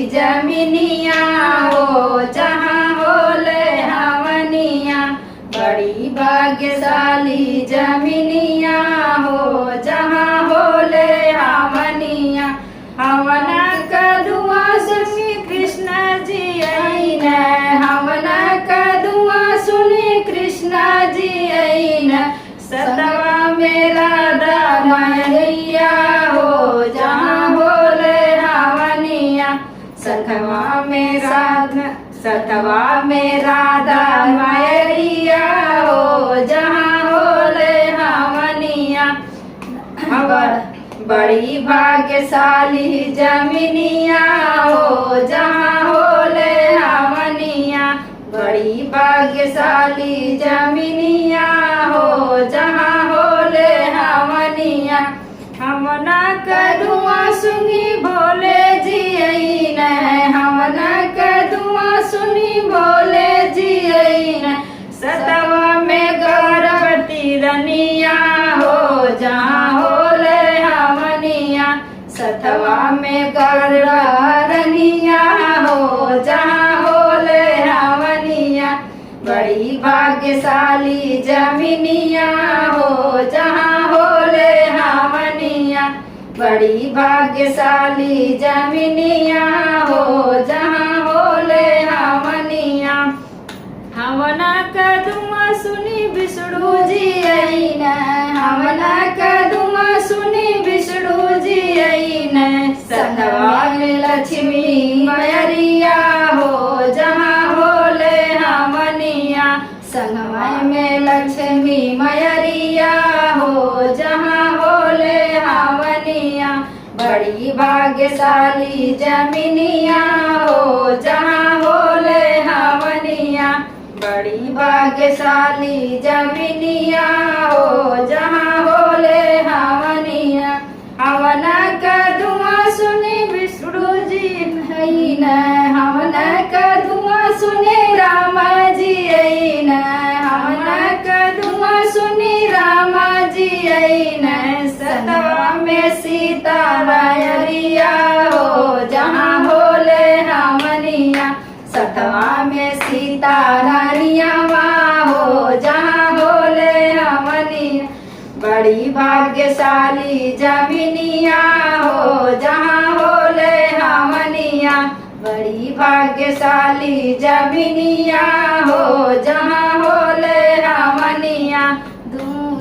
जमीनिया हो जहाँ होले हवनिया। बड़ी भाग्यशाली जमीनिया हो जहाँ होले हवनिया। हवन का धुआं सुनी कृष्ण जी आईन, हवन का धुआं सुनी कृष्ण जी आईन। सतवा में राधा मैया हो जहाँ होले हवनिया। सतवा में राधा मैया हो जहाँ होले हवनिया। बड़ी भाग्यशाली जमीनिया हो जहाँ होले हवनिया। बड़ी भाग्यशाली जमीनिया हो जहाँ होले हवनिया। हमना का धुआं सुनी भोले जी आईन, हमना का धुआं सुनी भोले जी आईन। सतवा में गर्भवती रनिया हो जहाँ होले हवनिया। सतवा में गर्भरनिया हो जहाँ होले हवनिया। बड़ी भाग्यशाली जमीनिया हो जहाँ होले हवनिया। बड़ी भाग्यशाली जमीनिया हो जहाँ होले हवनिया। हवना का धुआं सुनी विष्णु जी आईन, हवना का धुआं सुनी विष्णु जी आईन। सतवा में लक्ष्मी मैया हो जहाँ होले हवनिया। संगवा में लक्ष्मी मैया हो जहाँ होले हवनिया। बड़ी भाग्यशाली जमीनिया हो जहाँ होले हवनिया। बड़ी भाग्यशाली जमीनिया हो जहाँ होले हवनिया। हवन का धुआं सुने विष्णु जी आईन, हवन का धुआं सुने राम जी आईन, हवन का धुआं सुने राम जी आईन। सतवा में सीता मैया हो जहाँ होले हवनिया। सतवा में सीता रानिया हो जहाँ होले हवनिया। बड़ी भाग्यशाली जमीनिया हो जहाँ होले हवनिया। बड़ी भाग्यशाली जमीनिया हो जहाँ होले हवनिया।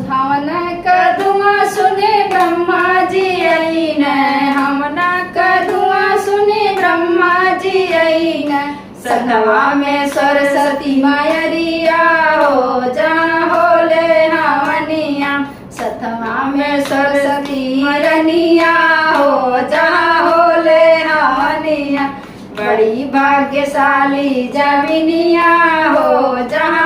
हवन का धुआं सुने ब्रह्मा जी आईन, हवन का धुआं सुने ब्रह्मा जी आईन। सतवा में सरस्वती मैया हो जहाँ होले हवनिया। सतवा में सरस्वती रनिया हो जहाँ होले हवनिया। बड़ी भाग्यशाली जमीनिया हो जहाँ